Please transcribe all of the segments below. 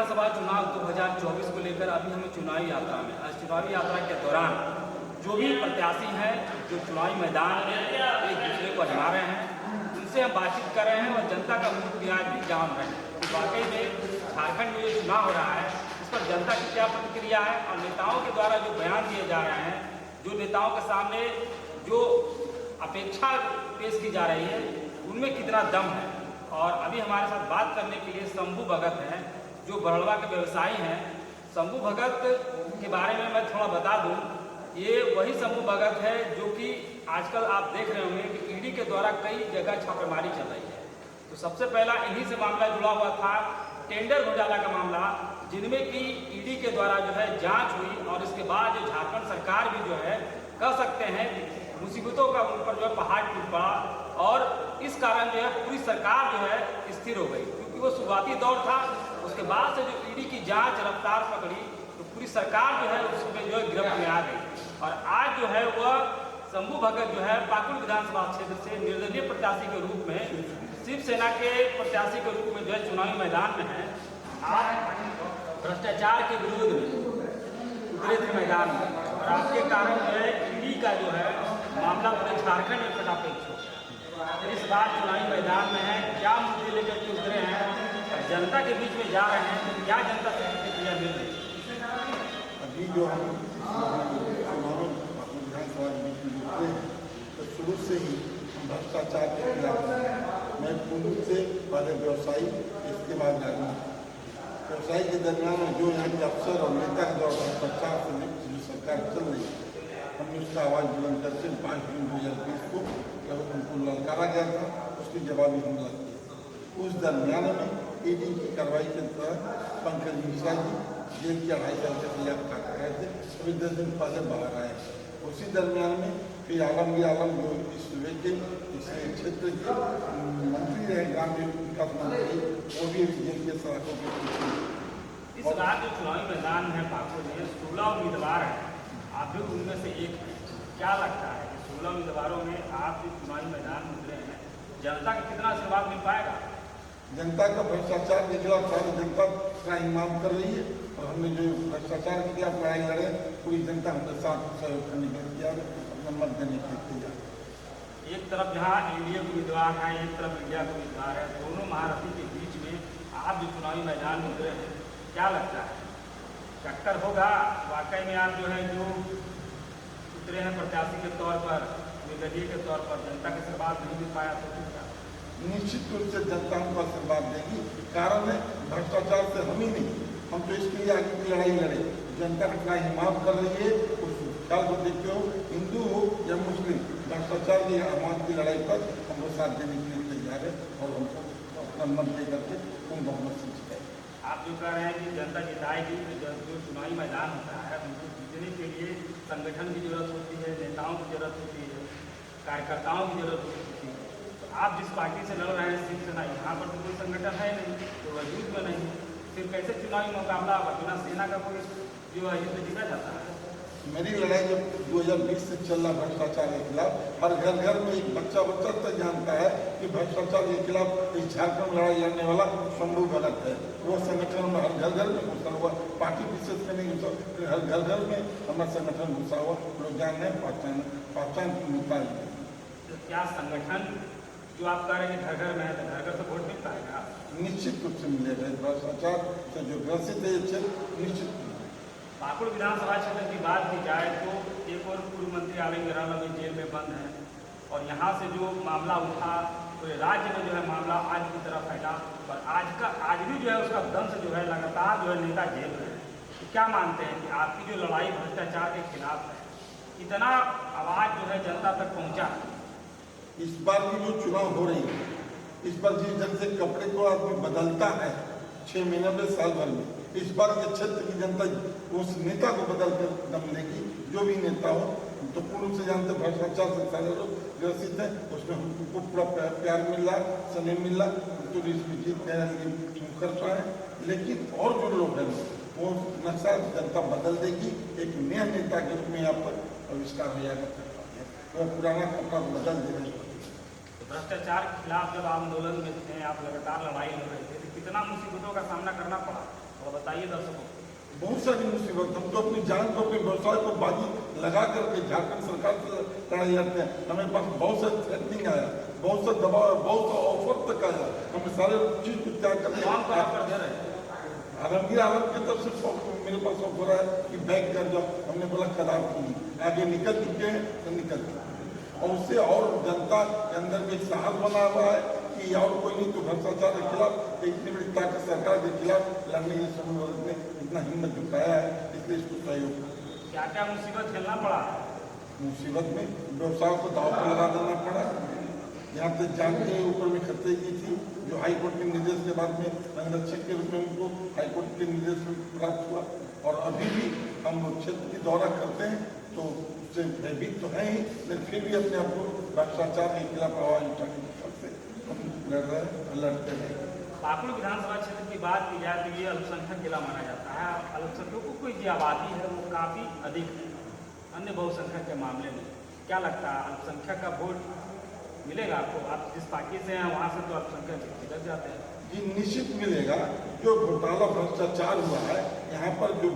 विधानसभा चुनाव 2024 को लेकर अभी हम चुनावी यात्रा में, आज चुनावी यात्रा के दौरान जो भी प्रत्याशी हैं जो चुनावी मैदान में एक दूसरे को आजमा रहे हैं, उनसे हम बातचीत कर रहे हैं और जनता का मूड मिजाज भी जान रहे हैं कि वाकई में झारखंड में जो चुनाव हो रहा है इस पर जनता की क्या प्रतिक्रिया है और नेताओं के द्वारा जो बयान दिए जा रहे हैं, जो नेताओं के सामने जो अपेक्षा पेश की जा रही है उनमें कितना दम है। और अभी हमारे साथ बात करने के लिए शंभू भगत हैं जो बरड़वा के व्यवसायी हैं। शंभू भगत के बारे में मैं थोड़ा बता दूं, ये वही शंभू भगत है जो कि आजकल आप देख रहे होंगे कि ईडी के द्वारा कई जगह छापेमारी चल रही है। तो सबसे पहला इन्हीं से मामला जुड़ा हुआ था टेंडर घोटाला का मामला, जिनमें कि ईडी के द्वारा जो है जांच हुई और इसके बाद जो झारखंड सरकार भी जो है कह सकते हैं मुसीबतों का उन पर जो है पहाड़ टूट पड़ा और इस कारण जो है पूरी सरकार जो है स्थिर हो गई, क्योंकि वो शुरुआती दौर था। उसके बाद से जो ईडी की जांच रफ्तार पकड़ी तो पूरी सरकार जो है उसमें जो है गिरफ्त में आ गई। और आज जो है वह शंभू भगत जो है पाकुड़ विधानसभा क्षेत्र से निर्दलीय प्रत्याशी के रूप में, शिवसेना के प्रत्याशी के रूप में जो है चुनावी मैदान में है। आप भ्रष्टाचार के विरोध में उतरे थे मैदान में और आपके कारण जो है ईडी का जो है मामला पूरे झारखंड में फटाफट हो गया। इस बार चुनावी मैदान में है, क्या मुद्दे लेकर के उतरे हैं और जनता के बीच में जा रहे हैं, तो क्या जनता से प्रतिक्रिया मिल रही है? अभी जो हम विधानसभा में जुड़ते हैं तो शुरू से ही हम भ्रष्टाचार के खिलाफ मैं पूर्व से पहले व्यवसायी, इसके बाद राजनीति। व्यवसायी के दरमियान में जो यहाँ के अफसर और नेता के द्वारा भ्रष्टाचार से जो सरकार चल रही है, हमने उसका आवाज़ बुलंद करके 5 जून 2020 को जब उनको ललकारा गया था उसकी जवाबी हमला किया। उस दरमियान में ईडी की कार्रवाई के तहत पंकज मिश्रा जी जेल की 2.5 साल से सजा काट रहे थे, अभी 10 दिन पहले बाहर आए। उसी दरमियान में फिर आलमगीर आलम जो इस सूबे के इस क्षेत्र के मंत्री रहे, ग्राम विकास मंत्री, वो भी जेल के सलाखों के इस बार जो चुनावी मैदान है पाकुड़ में 16 उम्मीदवार हैं, आप भी उनमें से एक हैं। क्या लगता है कि 16 उम्मीदवारों में आप जो चुनावी मैदान में उतरे हैं, जनता का कितना आशीर्वाद मिल पाएगा? जनता का भ्रष्टाचार के खिलाफ सारी जनता का इमाम कर रही है और हमने जो भ्रष्टाचार के खिलाफ लड़ाई लड़े पूरी जनता हमारे साथ सहयोग करने के लिए अपना मत देने के लिए। एक तरफ जहाँ एनडीए के उम्मीदवार हैं, एक तरफ इंडिया के उम्मीदवार है, दोनों महारथी के बीच में आप जो चुनावी मैदान में उतरे हैं, क्या लगता है टक्कर होगा? वाकई में आप जो है जो उतरे हैं प्रत्याशी के तौर पर, निर्दलीय के तौर पर, जनता के आशीर्वाद नहीं मिल पाया तो क्या? निश्चित रूप से जनता हमको आशीर्वाद देगी। कारण है भ्रष्टाचार से हम ही नहीं, हम तो इसके लिए आगे की लड़ाई लड़े। जनता कितना हिमात कर रही है उस ख्याल को देखते हो, हिंदू हो या मुस्लिम, भ्रष्टाचार की आमाद की लड़ाई पर हमको साथ देने के लिए तैयार है और हमको अपना मत दे करके उन बहुमत से जिताए। आप जो कह रहे हैं कि जनता जिताएगी, तो जो चुनावी मैदान होता है उनको जीतने के लिए संगठन की जरूरत होती है, नेताओं की जरूरत होती है, कार्यकर्ताओं की जरूरत होती है। तो आप जिस पार्टी से लड़ रहे हैं शिवसेना, यहाँ पर तो कोई संगठन है नहीं, तो वजूद में नहीं, फिर कैसे चुनावी मुकाबला होगा? बिना सेना का कोई जो है युद्ध जीता जाता है? मेरी लड़ाई जब 2020 से चल रहा भ्रष्टाचार के खिलाफ, हर घर घर में एक बच्चा तक जानता है कि भ्रष्टाचार के खिलाफ इस झारखंड लड़ाई लड़ने वाला शंभू भगत है। वो संगठन में हर घर घर में घुसा हुआ, पार्टी विशेष में नहीं घुसा, हर घर घर में हमारा संगठन घुसा हुआ, लोग जान रहे पहचान मिलता है। तो क्या संगठन जो आप कह रहे हैं घर घर में है, तो घर घर से वोट मिल पाएगा? निश्चित रूप से मिलेगा। भ्रष्टाचार से जो ग्रसित है क्षेत्र निश्चित। पाकुड़ विधानसभा क्षेत्र की बात की जाए तो एक और पूर्व मंत्री आलमगीर आलम जेल में बंद है और यहाँ से जो मामला उठा पूरे राज्य में जो है मामला आज की तरफ फैला और आज भी जो है उसका दंश जो है लगातार जो है नेता जेल में है। तो क्या मानते हैं कि आपकी जो लड़ाई भ्रष्टाचार के खिलाफ है, कितना आवाज़ जो है जनता तक पहुँचा? इस बार की जो चुनाव हो रही है, इस बार जिस ढंग से कपड़े को आदमी बदलता है 6 महीने में, साल भर में, इस बार के क्षेत्र की जनता उस नेता को बदल कर दम लेगी, जो भी नेता हो। तो पूर्व से जानते भ्रष्टाचार से सारे लोग ग्रसित हैं, उसमें हमको पूरा प्यार मिल रहा, स्नेह मिल रहा, तो इसमें जीत करता है। लेकिन और जो लोग हैं वो नक्शा जनता बदल देगी, एक नया नेता के रूप में यहाँ पर आविष्कार हो जाएगा, तो पुराना कपड़ा बदल देगा। भ्रष्टाचार के खिलाफ जब आंदोलन में थे, आप लगातार लड़ाई लड़ रहे थे, तो कितना मुसीबतों का सामना करना पड़ा? तो बताइए दर्शकों। बहुत सारी मुसीबत, हम तो अपनी जान को, अपने व्यवसाय को बाजी लगा करके झारखंड सरकार से लड़ाई लड़ते हैं। हमें पास बहुत सा थ्रेटनिंग आया, बहुत सा दबाव आया, बहुत सा ऑफर तक आया, हमें सारे चीज को त्याग करके कौन पर ऑफर दे रहे हैं? आलमगीर आलम की तरफ से मेरे पास ऑफर है कि बैक कर जाओ। हमने बोला खराब की, आगे निकल चुके हैं तो निकल चुके हैं। और उससे और जनता के अंदर में साहस बना हुआ है कि और कोई नहीं तो भ्रष्टाचार के खिलाफ, इतनी बड़ी ताकत सरकार के खिलाफ लड़ने की समूह ने इतना हिम्मत जुटाया है, इसलिए इसको सहयोग। क्या क्या मुसीबत झेलना पड़ा? मुसीबत में व्यवसाय को दाव पर लगा देना पड़ा। यहाँ तक जान के ऊपर में खर्चे की थी, जो हाईकोर्ट के निर्देश के बाद में अंगरक्षक के रूप में उनको हाईकोर्ट के निर्देश प्राप्त हुआ। और अभी भी हम क्षेत्र की दौरा करते हैं तो उससे भयभीत तो है ही, लेकिन फिर भी अपने आप को भ्रष्टाचार के खिलाफ आवाज उठाने की सबसे लड़ते रहे। पाकुड़ विधानसभा क्षेत्र की बात की जाए तो ये अल्पसंख्यक जिला माना जाता है। अल्पसंख्यकों की जो आबादी है वो काफ़ी अधिक है अन्य बहुसंख्यक के मामले में। क्या लगता है अल्पसंख्यक का वोट मिलेगा आपको? आप जिस पार्टी से हैं वहाँ से तो अल्पसंख्यक निकल जाते हैं। जी निश्चित मिलेगा। जो घोटाला भ्रष्टाचार हुआ है, यहाँ पर जो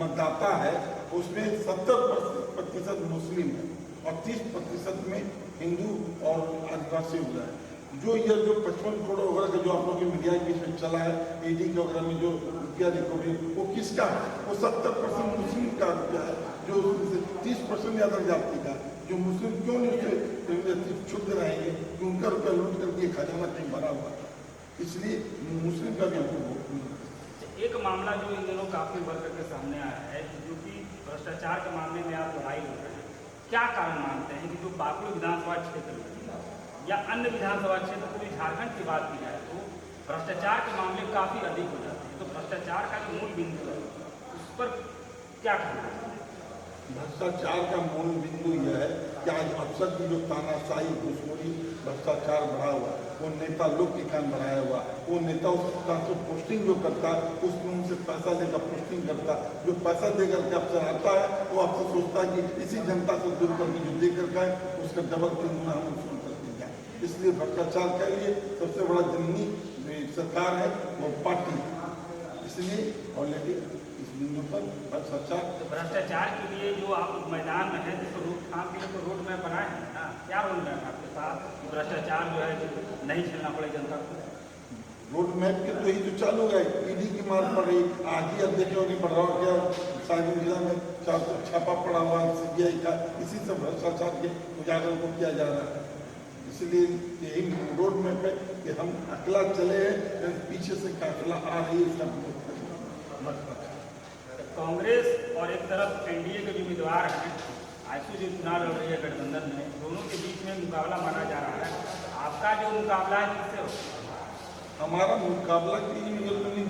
मतदाता है उसमें 70% मुस्लिम है और 30% में हिंदू और आदिवासी हुआ है। जो ये जो 55 करोड़ वगैरह का जो आप लोगों की मीडिया के बीच में चला है, ईडी के वगैरह में जो रुपया रिकवरी, वो किसका है? वो 70% मुस्लिम का रुपया है, जो 30% अदर जाति का। जो मुस्लिम क्यों नहीं उसे क्षुब्ध रहेंगे कि उनका रुपया लूट करके खजाना कहीं भरा हुआ है, इसलिए मुस्लिम का भी हमको वोट मिला। एक मामला जो इन दिनों काफ़ी उभर करके सामने आया है, जो कि भ्रष्टाचार के मामले में आप लड़ाई लड़ रहे हैं, क्या कारण मानते हैं कि जो पाकुड़ विधानसभा क्षेत्र में या अन्य विधानसभा क्षेत्र पूरी झारखंड की बात की जाए तो भ्रष्टाचार के मामले काफ़ी अधिक हो जाते हैं? तो भ्रष्टाचार का जो मूल बिंदु है उस पर क्या कहना है? भ्रष्टाचार का मूल बिंदु यह है कि आज अफसर की जो तानाशाही, घुसखोरी, भ्रष्टाचार बढ़ा हुआ, वो नेता लोग के कारण बढ़ाया हुआ। वो नेता उस से पोस्टिंग जो करता है उसमें उनसे पैसा लेकर पोस्टिंग करता, जो पैसा देकर के अफसर आता है वो अफसर सोचता है कि इसी जनता से दूर करके जो दे करके उसका डबल 3 गुना हम उसको करते जाए। इसलिए भ्रष्टाचार के लिए सबसे बड़ा जिम्मेदारी सरकार है वो पार्टी, इसलिए ऑलरेडी इस बिंदु पर भ्रष्टाचार। तो भ्रष्टाचार के लिए जो आप मैदान में है जिसको रोकथाम के लिए तो रोड मैप बनाए हैं ना, क्या रोड मैप आपके पास भ्रष्टाचार जो है जो नहीं झेलना पड़े जनता को? रोड मैप के तो यही जो चालू है, ईडी की मार पड़ रही। आज ही अब देखे होगी बढ़ावा क्या साहिबगंज जिला में 400 छापा पड़ा हुआ है CBI का, इसी से भ्रष्टाचार के उजागर को किया जा रहा है। इसलिए यही रोड मैप है कि हम अकेला चले हैं, पीछे से काफिला आ रही है। कांग्रेस और एक तरफ एनडीए के जो उम्मीदवार हैं, आईसू जो चुनाव लड़ रही है गठबंधन में, दोनों के बीच में मुकाबला माना जा रहा है। आपका जो मुकाबला है किससे हो? हमारा मुकाबला की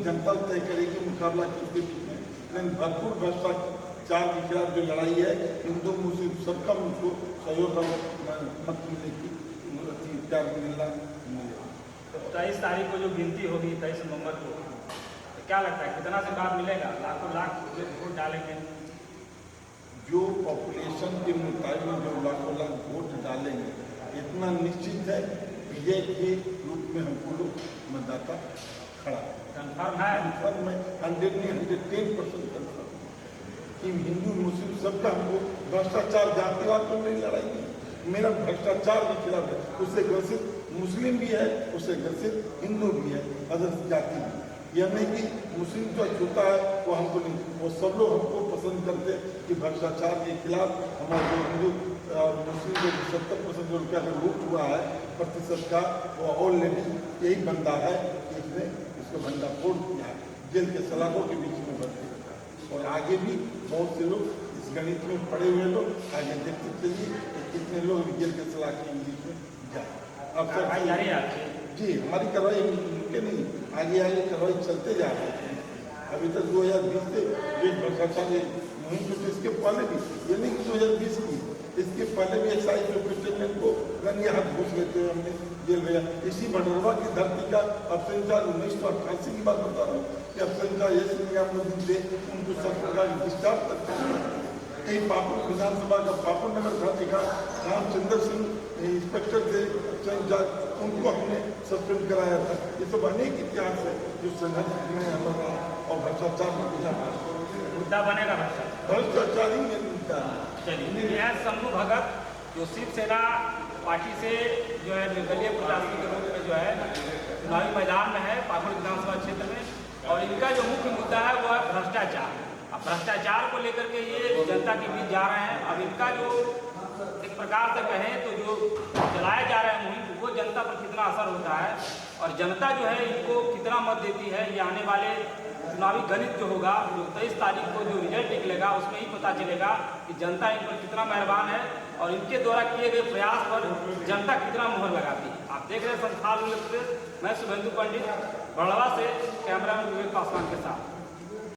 जनता तय करेगी मुकाबला किसके बीच में, लेकिन भरपूर भ्रष्टाचार के खिलाफ जो लड़ाई है, हिंदू मुस्लिम सबका मुझको सहयोग मत मिलेगी, प्यार मिलना मिलेगा। तो 23 तारीख को जो गिनती होगी 23 नवंबर को, तो क्या लगता है कितना से बाद मिलेगा? लाखों लाख जो वोट डालेंगे? जो पॉपुलेशन के मुताबिक जो लाखों लाख वोट डालेंगे, इतना निश्चित है विजय के रूप में हमको लोग मतदाता खड़ा कन्फर्म है? कन्फर्म है, 110% कन्फर्म कि हिंदू मुस्लिम सबका हमको भ्रष्टाचार जातिवाद पर मेरी लड़ाई नहीं, मेरा भ्रष्टाचार के खिलाफ है। उससे ग्रसित मुस्लिम भी है, उससे ग्रसित हिंदू भी है, अदर जाति भी। यह नहीं कि मुस्लिम जो छूता है वो हमको नहीं, वो सब लोग हमको पसंद करते हैं कि भ्रष्टाचार के खिलाफ हमारे जो हिंदू और मुस्लिम जो 70% जो रुपया का लूट हुआ है प्रतिशत का, वो ऑलरेडी यही बंदा है कि इसने इसको भंडाफोड़ किया है, जेल के सलाखों के बीच में भर्ती रखा है। और आगे भी बहुत से लोग इस गणित में पड़े हुए लोग आगे देखते चलिए कि कितने लोग जेल के सलाखे के बीच में जाए। अब कार्रवाई जारी है आपकी? जी, हमारी कार्रवाई रुके नहीं, आगे आगे कार्रवाई चलते जा रहे हैं। अभी तक 2020 से जो भ्रष्टाचार मुहिम तो इसके पहले भी, ये नहीं कि 2020 की, इसके पहले भी एक्साइज सुपरिटेंडेंट को रंगे हाथ घूस लेते हुए हमने जेल भेजा। इसी भटरवा की धरती का अफसर 1988 की बात बता रहा हूँ कि अफसर ये निजामुद्दीन थे, उनको सब प्रकार डिस्चार्ज तक कहीं पाकुड़ विधानसभा का पाकुड़ नगर थाने का रामचंद्र सिंह इंस्पेक्टर थे, उनको हमने सस्पेंड कराया था। ये सब अनेक इतिहास है जो संघर्ष में हमारा और भ्रष्टाचार मुद्दा बनेगा भ्रष्टाचार। भ्रष्टाचार ही मेन मुद्दा है। चलिए, यह शंभू भगत जो शिवसेना पार्टी से जो है निर्दलीय प्रत्याशी के रूप में जो है चुनावी मैदान में है पाकुड़ विधानसभा क्षेत्र में, और इनका जो मुख्य मुद्दा है वो है भ्रष्टाचार। अब भ्रष्टाचार को लेकर के ये जनता के बीच जा रहे हैं। अब इनका जो एक प्रकार से कहें तो जो चलाए जा रहे हैं मुहिम, वो जनता पर कितना असर होता है और जनता जो है इनको कितना मत देती है, ये आने वाले चुनावी गणित जो होगा, जो 23 तारीख को जो रिजल्ट निकलेगा उसमें ही पता चलेगा कि जनता इन पर कितना मेहरबान है और इनके द्वारा किए गए प्रयास पर जनता कितना मोहर लगाती है। आप देख रहे हैं संथाल एक्सप्रेस, मैं शुभेंदु पंडित बड़वा से, कैमरामैन विवेक पासवान के साथ।